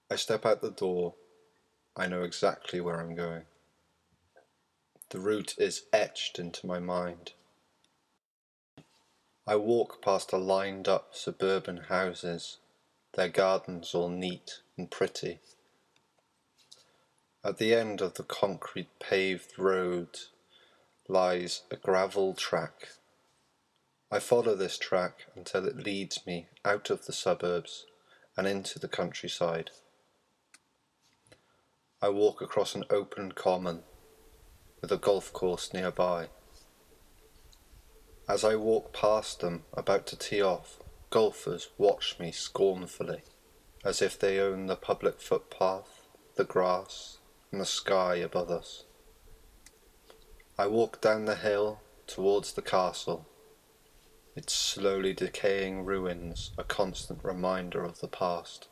I step out the door. I know exactly where I'm going. The route is etched into my mind. I walk past the lined-up suburban houses, their gardens all neat and pretty. At the end of the concrete paved road lies a gravel track. I follow this track until it leads me out of the suburbs and into the countryside. I walk across an open common with a golf course nearby. As I walk past them, about to tee off, golfers watch me scornfully, as if they own the public footpath, the grass, and the sky above us. I walk down the hill towards the castle, its slowly decaying ruins a constant reminder of the past,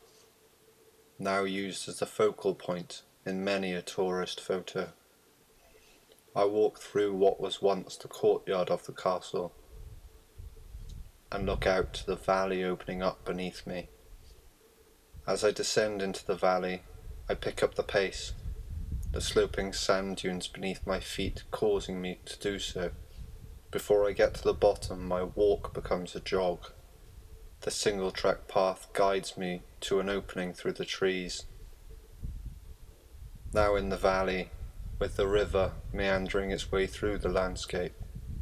now used as the focal point in many a tourist photo. I walk through what was once the courtyard of the castle and look out to the valley opening up beneath me. As I descend into the valley, I pick up the pace, the sloping sand dunes beneath my feet causing me to do so. Before I get to the bottom, my walk becomes a jog. The single-track path guides me to an opening through the trees. Now in the valley, with the river meandering its way through the landscape,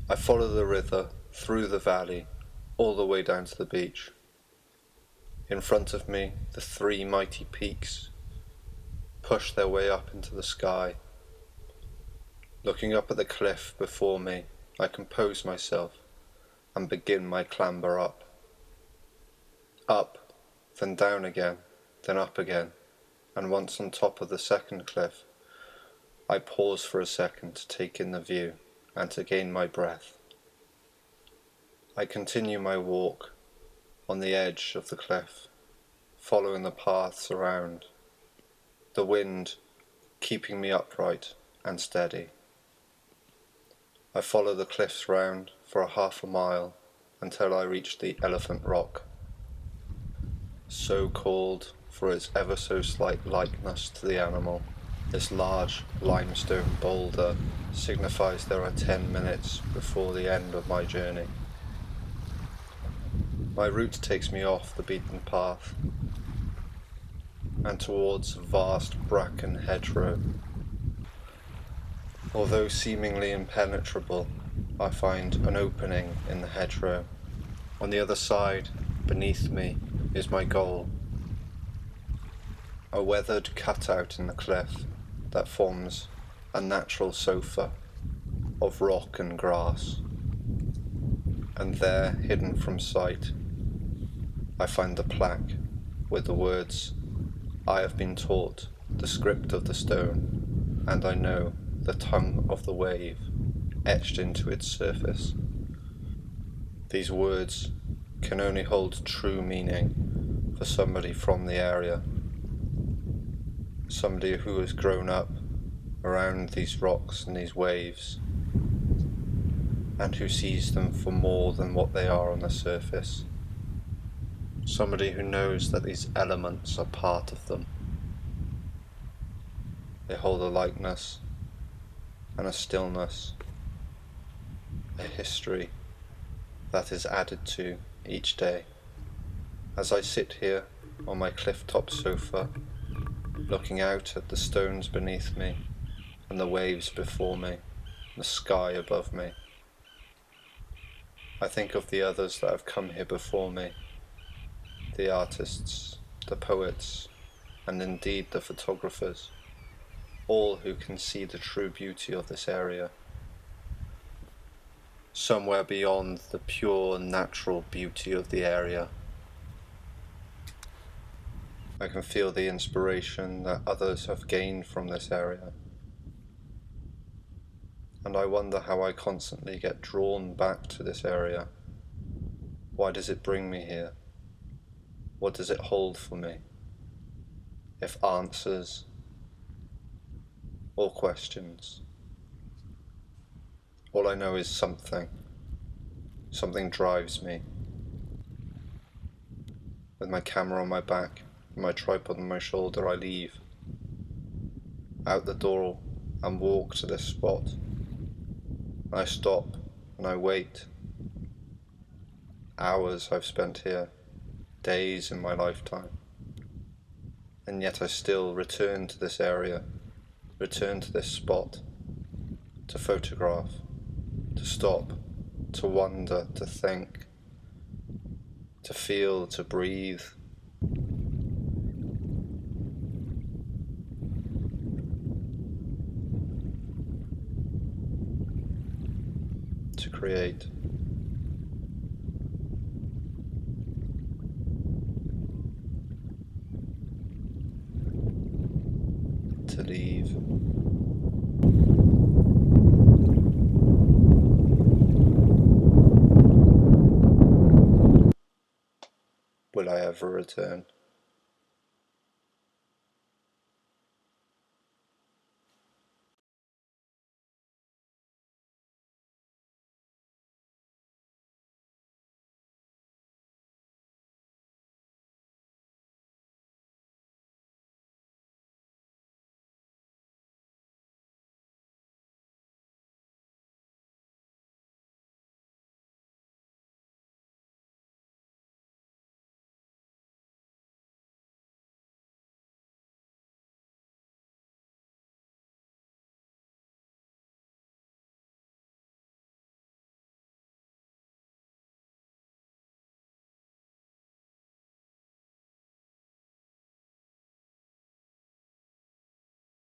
I follow the river through the valley, all the way down to the beach. In front of me, the three mighty peaks push their way up into the sky. Looking up at the cliff before me, I compose myself and begin my clamber up. Up, then down again, then up again, and once on top of the second cliff, I pause for a second to take in the view and to gain my breath. I continue my walk on the edge of the cliff, following the paths around, the wind keeping me upright and steady. I follow the cliffs round for a half a mile until I reach the Elephant Rock, so called for its ever so slight likeness to the animal. This large limestone boulder signifies there are 10 minutes before the end of my journey. My route takes me off the beaten path and towards a vast bracken hedgerow. Although seemingly impenetrable, I find an opening in the hedgerow. On the other side, beneath me, is my goal. A weathered cutout in the cliff that forms a natural sofa of rock and grass. And there, hidden from sight, I find the plaque with the words, "I have been taught the script of the stone, and I know the tongue of the wave," etched into its surface. These words can only hold true meaning for somebody from the area, somebody who has grown up around these rocks and these waves, and who sees them for more than what they are on the surface. Somebody who knows that these elements are part of them. They hold a likeness and a stillness, a history that is added to each day. As I sit here on my cliff-top sofa, looking out at the stones beneath me and the waves before me, the sky above me, I think of the others that have come here before me, the artists, the poets, and indeed the photographers, all who can see the true beauty of this area, somewhere beyond the pure natural beauty of the area. I can feel the inspiration that others have gained from this area, and I wonder how I constantly get drawn back to this area. Why does it bring me here? What does it hold for me? If answers or questions. All I know is something drives me. With my camera on my back, my tripod on my shoulder, I leave. Out the door and walk to this spot. I stop and I wait. Hours I've spent here, days in my lifetime. And yet I still return to this area, return to this spot, to photograph, to stop, to wonder, to think, to feel, to breathe. To create. To leave. Will I ever return?